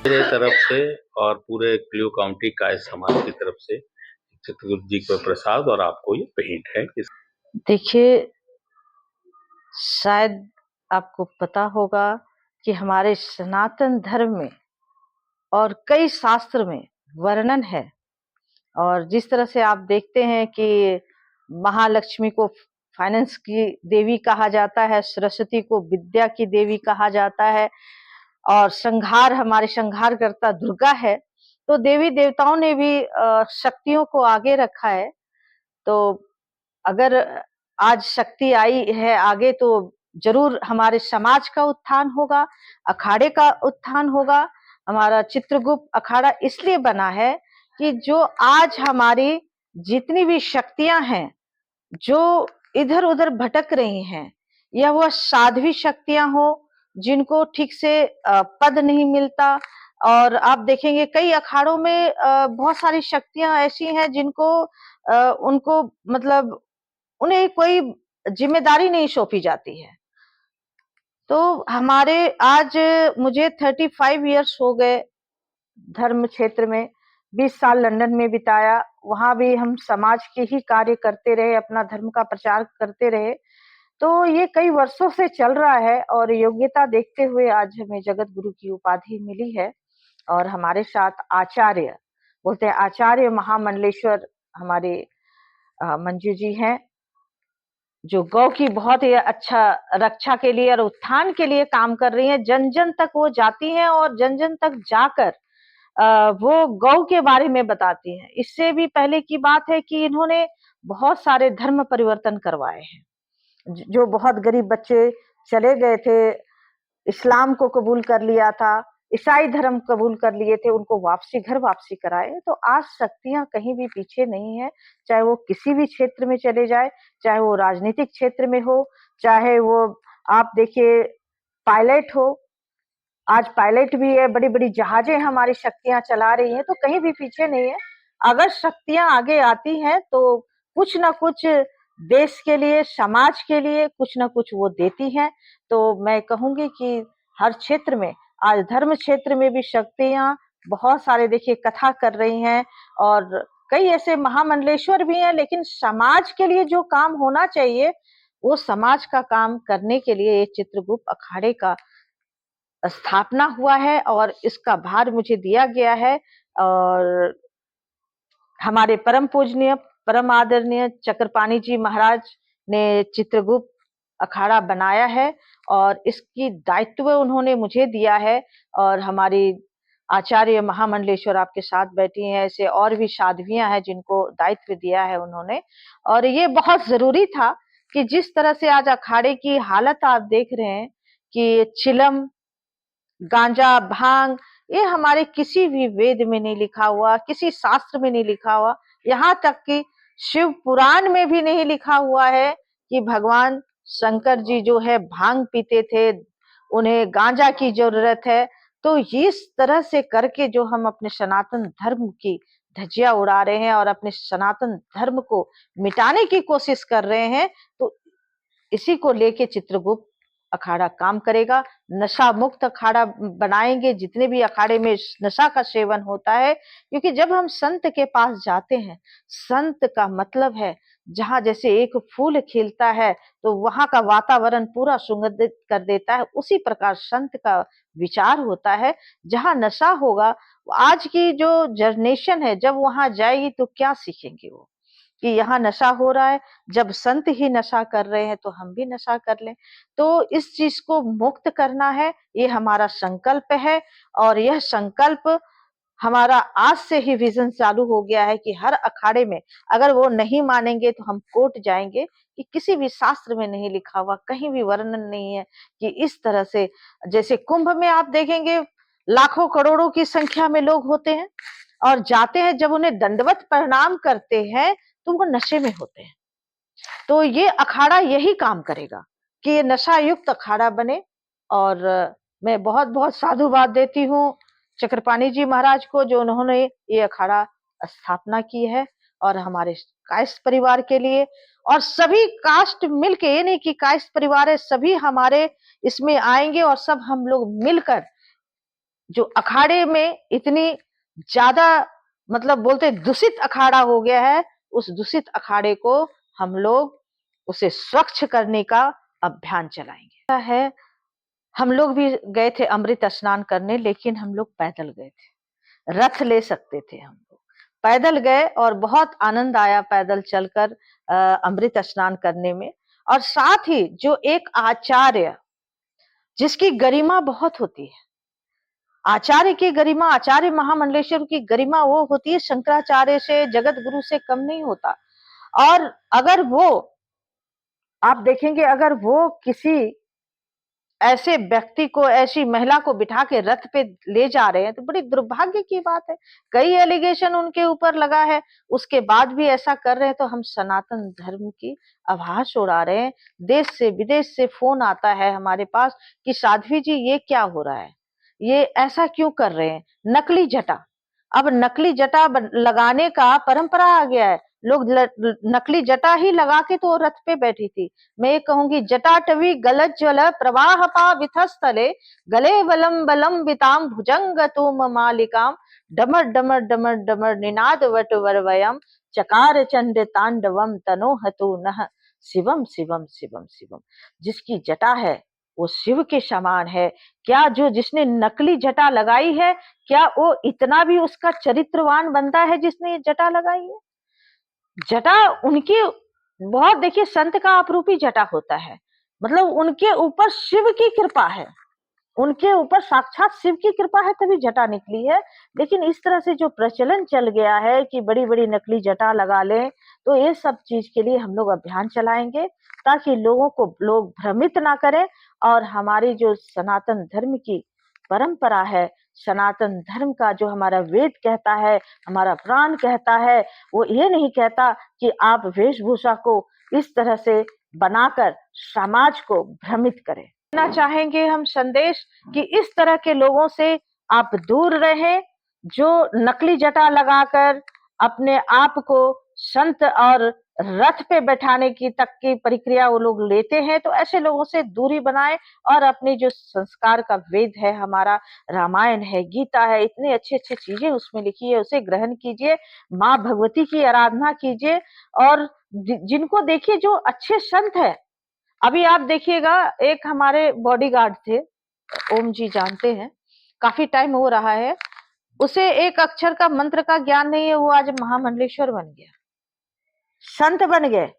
मेरे तरफ से और पूरे क्ल्यू काउंटी कायस्थ समाज की तरफ से चित्रगुप्त जी को प्रसाद और आपको ये भेंट है। देखिए, शायद आपको पता होगा कि हमारे सनातन धर्म में और कई शास्त्र में वर्णन है, और जिस तरह से आप देखते हैं कि महालक्ष्मी को फाइनेंस की देवी कहा जाता है, सरस्वती को विद्या की देवी कहा जाता है, और संहार हमारे संहारकर्ता दुर्गा है। तो देवी देवताओं ने भी शक्तियों को आगे रखा है। तो अगर आज शक्ति आई है आगे, तो जरूर हमारे समाज का उत्थान होगा, अखाड़े का उत्थान होगा। हमारा चित्रगुप्त अखाड़ा इसलिए बना है कि जो आज हमारी जितनी भी शक्तियां हैं, जो इधर उधर भटक रही हैं, या वह साध्वी शक्तियां हो जिनको ठीक से पद नहीं मिलता। और आप देखेंगे कई अखाड़ों में बहुत सारी शक्तियां ऐसी हैं जिनको उनको मतलब उन्हें कोई जिम्मेदारी नहीं सौंपी जाती है। तो हमारे आज मुझे 35 इयर्स हो गए धर्म क्षेत्र में, 20 साल लंदन में बिताया। वहां भी हम समाज के ही कार्य करते रहे, अपना धर्म का प्रचार करते रहे। तो ये कई वर्षों से चल रहा है, और योग्यता देखते हुए आज हमें जगत गुरु की उपाधि मिली है। और हमारे साथ आचार्य, बोलते हैं आचार्य महामंडलेश्वर हमारे मंजू जी हैं, जो गौ की बहुत ही अच्छा रक्षा के लिए और उत्थान के लिए काम कर रही हैं। जन जन तक वो जाती हैं, और जन जन तक जाकर वो गौ के बारे में बताती हैं। इससे भी पहले की बात है कि इन्होंने बहुत सारे धर्म परिवर्तन करवाए हैं। जो बहुत गरीब बच्चे चले गए थे, इस्लाम को कबूल कर लिया था, ईसाई धर्म कबूल कर लिए थे, उनको घर वापसी कराए। तो आज शक्तियां कहीं भी पीछे नहीं है, चाहे वो किसी भी क्षेत्र में चले जाए, चाहे वो राजनीतिक क्षेत्र में हो, चाहे वो आप देखिए पायलट हो। आज पायलट भी है, बड़ी बड़ी जहाजें हमारी शक्तियां चला रही हैं, तो कहीं भी पीछे नहीं है। अगर शक्तियां आगे आती हैं तो कुछ ना कुछ देश के लिए, समाज के लिए कुछ ना कुछ वो देती हैं। तो मैं कहूंगी कि हर क्षेत्र में, आज धर्म क्षेत्र में भी शक्तियां बहुत सारे देखिए कथा कर रही हैं, और कई ऐसे महामंडलेश्वर भी हैं। लेकिन समाज के लिए जो काम होना चाहिए, वो समाज का काम करने के लिए ये चित्रगुप्त अखाड़े का स्थापना हुआ है, और इसका भार मुझे दिया गया है। और हमारे परम पूजनीय, परम आदरणीय चक्रपाणी जी महाराज ने चित्रगुप्त अखाड़ा बनाया है, और इसकी दायित्व उन्होंने मुझे दिया है। और हमारी आचार्य महामंडलेश्वर आपके साथ बैठी हैं, ऐसे और भी साध्वियां हैं जिनको दायित्व दिया है उन्होंने। और ये बहुत जरूरी था कि जिस तरह से आज अखाड़े की हालत आप देख रहे हैं कि चिलम, गांजा, भांग, ये हमारे किसी भी वेद में नहीं लिखा हुआ, किसी शास्त्र में नहीं लिखा हुआ, यहाँ तक कि शिव पुराण में भी नहीं लिखा हुआ है कि भगवान शंकर जी जो है भांग पीते थे, उन्हें गांजा की जरूरत है। तो इस तरह से करके जो हम अपने सनातन धर्म की धज्जियां उड़ा रहे हैं और अपने सनातन धर्म को मिटाने की कोशिश कर रहे हैं, तो इसी को लेके चित्रगुप्त अखाड़ा काम करेगा। नशा मुक्त अखाड़ा बनाएंगे, जितने भी अखाड़े में नशा का सेवन होता है। क्योंकि जब हम संत के पास जाते हैं, संत का मतलब है जहां जैसे एक फूल खिलता है तो वहां का वातावरण पूरा सुगंधित कर देता है, उसी प्रकार संत का विचार होता है। जहां नशा होगा, आज की जो जनरेशन है जब वहां जाएगी तो क्या सीखेंगे वो कि यहाँ नशा हो रहा है। जब संत ही नशा कर रहे हैं तो हम भी नशा कर लें। तो इस चीज को मुक्त करना है, ये हमारा संकल्प है। और यह संकल्प हमारा आज से ही विजन चालू हो गया है कि हर अखाड़े में अगर वो नहीं मानेंगे तो हम कोर्ट जाएंगे। कि किसी भी शास्त्र में नहीं लिखा हुआ, कहीं भी वर्णन नहीं है कि इस तरह से, जैसे कुंभ में आप देखेंगे लाखों करोड़ों की संख्या में लोग होते हैं और जाते हैं, जब उन्हें दंडवत प्रणाम करते हैं तो वो नशे में होते हैं। तो ये अखाड़ा यही काम करेगा कि ये नशा युक्त अखाड़ा बने। और मैं बहुत बहुत साधुवाद देती हूँ चक्रपाणी जी महाराज को, जो उन्होंने ये अखाड़ा स्थापना की है। और हमारे कायस्थ परिवार के लिए, और सभी कास्ट मिलके, ये नहीं कि कायस्थ परिवार है, सभी हमारे इसमें आएंगे और सब हम लोग मिलकर जो अखाड़े में इतनी ज्यादा मतलब बोलते दूषित अखाड़ा हो गया है, उस दूषित अखाड़े को हम लोग उसे स्वच्छ करने का अभियान चलाएंगे। है हम लोग भी गए थे अमृत स्नान करने, लेकिन हम लोग पैदल गए थे, रथ ले सकते थे, हम लोग पैदल गए और बहुत आनंद आया पैदल चलकर अमृत स्नान करने में। और साथ ही जो एक आचार्य जिसकी गरिमा बहुत होती है, आचार्य की गरिमा, आचार्य महामंडलेश्वर की गरिमा वो होती है शंकराचार्य से, जगत गुरु से कम नहीं होता। और अगर वो आप देखेंगे, अगर वो किसी ऐसे व्यक्ति को, ऐसी महिला को बिठा के रथ पे ले जा रहे हैं तो बड़ी दुर्भाग्य की बात है। कई एलिगेशन उनके ऊपर लगा है, उसके बाद भी ऐसा कर रहे हैं, तो हम सनातन धर्म की आभास उड़ा रहे हैं। देश से विदेश से फोन आता है हमारे पास कि साध्वी जी ये क्या हो रहा है, ये ऐसा क्यों कर रहे हैं, नकली जटा। अब नकली जटा लगाने का परंपरा आ गया है, लोग नकली जटा ही लगा के तो रथ पे बैठी थी। मैं ये कहूंगी, जटाटवी गलज्ज्वल प्रवाह पाविथस्थले गले वलम बलम विताम भुजंग तुम मालिकाम डमर डमर डमर डमर निनाद वट वरवयम चकार चंड तांडवम तनो हतु नह शिवम शिवम शिवम शिवम। जिसकी जटा है वो शिव के समान है। क्या जो जिसने नकली जटा लगाई है, क्या वो इतना भी उसका चरित्रवान बनता है जिसने ये जटा लगाई है? जटा उनकी बहुत, देखिए संत का अपरूपी जटा होता है, मतलब उनके ऊपर शिव की कृपा है, उनके ऊपर साक्षात शिव की कृपा है तभी जटा निकली है। लेकिन इस तरह से जो प्रचलन चल गया है कि बड़ी बड़ी नकली जटा लगा लें, तो ये सब चीज के लिए हम लोग अभियान चलाएंगे ताकि लोगों को लोग भ्रमित ना करें। और हमारी जो सनातन धर्म की परंपरा है, सनातन धर्म का जो हमारा वेद कहता है, हमारा प्राण कहता है, वो ये नहीं कहता कि आप वेशभूषा को इस तरह से बनाकर समाज को भ्रमित करें। देना चाहेंगे हम संदेश कि इस तरह के लोगों से आप दूर रहें, जो नकली जटा लगाकर अपने आप को संत और रथ पे बैठाने की तक की प्रक्रिया वो लोग लेते हैं, तो ऐसे लोगों से दूरी बनाएं और अपनी जो संस्कार का वेद है, हमारा रामायण है, गीता है, इतनी अच्छी अच्छी चीजें उसमें लिखी है, उसे ग्रहण कीजिए, माँ भगवती की आराधना कीजिए। और जिनको देखिए जो अच्छे संत है, अभी आप देखिएगा एक हमारे बॉडीगार्ड थे, ओम जी जानते हैं, काफी टाइम हो रहा है, उसे एक अक्षर का मंत्र का ज्ञान नहीं है, वो आज महामंडलेश्वर बन गया, संत बन गए।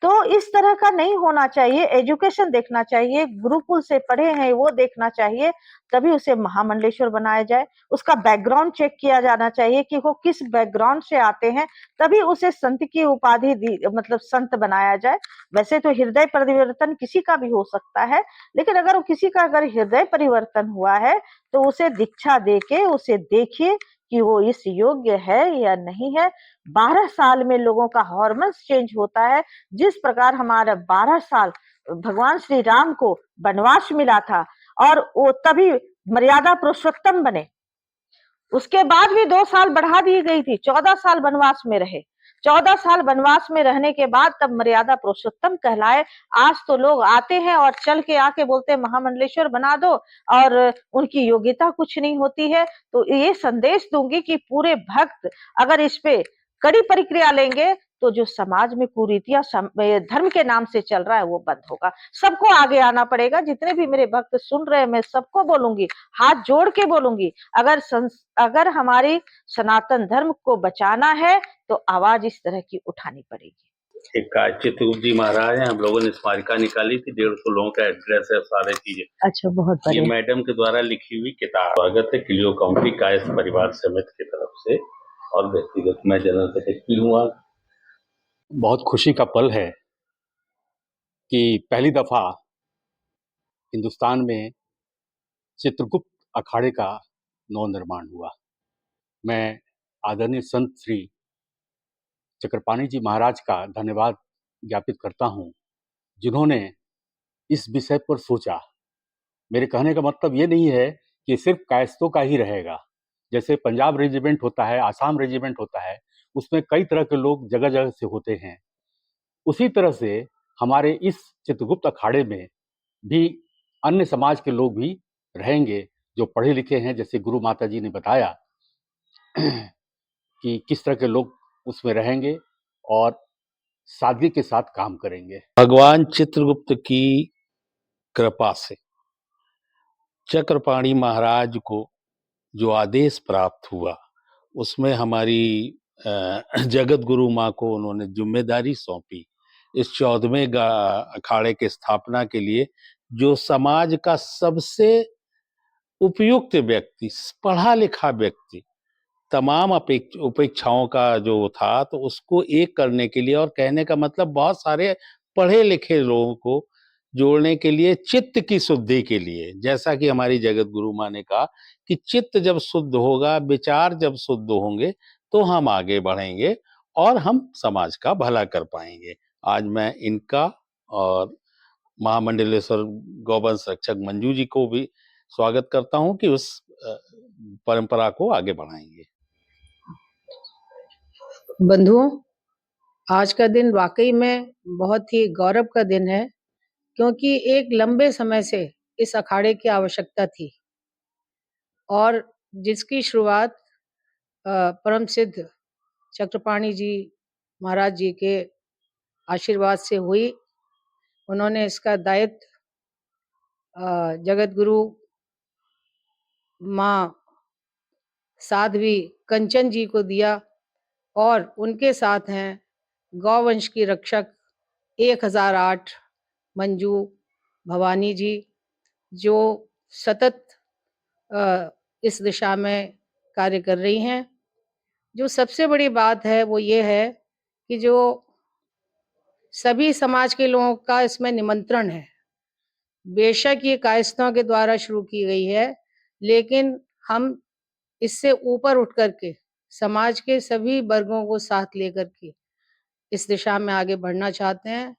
तो इस तरह का नहीं होना चाहिए। एजुकेशन देखना चाहिए, गुरुकुल से पढ़े हैं वो देखना चाहिए, तभी उसे महामंडलेश्वर बनाया जाए। उसका बैकग्राउंड चेक किया जाना चाहिए कि वो किस बैकग्राउंड से आते हैं, तभी उसे संत की उपाधि दी, मतलब संत बनाया जाए। वैसे तो हृदय परिवर्तन किसी का भी हो सकता है, लेकिन अगर किसी का अगर हृदय परिवर्तन हुआ है तो उसे दीक्षा देके उसे देखिए कि वो इस योग्य है या नहीं है। 12 साल में लोगों का हार्मोन्स चेंज होता है। जिस प्रकार हमारा 12 साल भगवान श्री राम को वनवास मिला था और वो तभी मर्यादा पुरुषोत्तम बने, उसके बाद भी 2 साल बढ़ा दी गई थी, 14 साल वनवास में रहे, 14 साल वनवास में रहने के बाद तब मर्यादा पुरुषोत्तम कहलाए। आज तो लोग आते हैं और चल के आके बोलते हैं महामंडलेश्वर बना दो, और उनकी योग्यता कुछ नहीं होती है। तो ये संदेश दूंगी कि पूरे भक्त अगर इस पे कड़ी प्रक्रिया लेंगे तो जो समाज में कुरीतियां धर्म के नाम से चल रहा है वो बंद होगा। सबको आगे आना पड़ेगा। जितने भी मेरे भक्त सुन रहे हैं, मैं सबको बोलूंगी, हाथ जोड़ के बोलूंगी, अगर हमारी सनातन धर्म को बचाना है तो आवाज इस तरह की उठानी पड़ेगी। एक चित्रगुप्त जी महाराज हैं, हम लोगों ने स्मारिका निकाली थी, 150 लोगों का एड्रेस है, सारे चीजें। अच्छा, बहुत ये बढ़िया। मैडम के द्वारा लिखी हुई किताब। स्वागत है क्लियो काउंटी कायस्थ परिवार समिति की तरफ से, और व्यक्तिगत मैं जनरल सेक्रेटरी हुआ। बहुत खुशी का पल है कि पहली दफा हिंदुस्तान में चित्रगुप्त अखाड़े का नवनिर्माण हुआ। मैं आदरणीय संत श्री चक्रपाणी जी महाराज का धन्यवाद ज्ञापित करता हूँ, जिन्होंने इस विषय पर सोचा। मेरे कहने का मतलब ये नहीं है कि सिर्फ कायस्थों का ही रहेगा। जैसे पंजाब रेजिमेंट होता है, आसाम रेजिमेंट होता है, उसमें कई तरह के लोग जगह जगह से होते हैं। उसी तरह से हमारे इस चित्रगुप्त अखाड़े में भी अन्य समाज के लोग भी रहेंगे, जो पढ़े लिखे हैं, जैसे गुरु माता जी ने बताया कि किस तरह के लोग उसमें रहेंगे और सादगी के साथ काम करेंगे। भगवान चित्रगुप्त की कृपा से चक्रपाणी महाराज को जो आदेश प्राप्त हुआ, उसमें हमारी जगत गुरु माँ को उन्होंने जिम्मेदारी सौंपी इस 14वें अखाड़े के स्थापना के लिए, जो समाज का सबसे उपयुक्त व्यक्ति, पढ़ा लिखा व्यक्ति, तमाम उपेक्षाओं का जो था, तो उसको एक करने के लिए, और कहने का मतलब बहुत सारे पढ़े लिखे लोगों को जोड़ने के लिए, चित्त की शुद्धि के लिए। जैसा कि हमारी जगत गुरु माँ ने कहा कि चित्त जब शुद्ध होगा, विचार जब शुद्ध होंगे, तो हम आगे बढ़ेंगे और हम समाज का भला कर पाएंगे। आज मैं इनका और महामंडलेश्वर गौवंश रक्षक मंजू जी को भी स्वागत करता हूं कि उस परंपरा को आगे बढ़ाएंगे। बंधुओं, आज का दिन वाकई में बहुत ही गौरव का दिन है, क्योंकि एक लंबे समय से इस अखाड़े की आवश्यकता थी और जिसकी शुरुआत परम सिद्ध चक्रपाणी जी महाराज जी के आशीर्वाद से हुई। उन्होंने इसका दायित्व जगत गुरु माँ साध्वी कंचन जी को दिया और उनके साथ हैं गौवंश की रक्षक 1008 मंजू भवानी जी, जो सतत इस दिशा में कार्य कर रही हैं। जो सबसे बड़ी बात है वो ये है कि जो सभी समाज के लोगों का इसमें निमंत्रण है। बेशक ये कायस्थों के द्वारा शुरू की गई है, लेकिन हम इससे ऊपर उठ करके समाज के सभी वर्गों को साथ लेकर के इस दिशा में आगे बढ़ना चाहते हैं।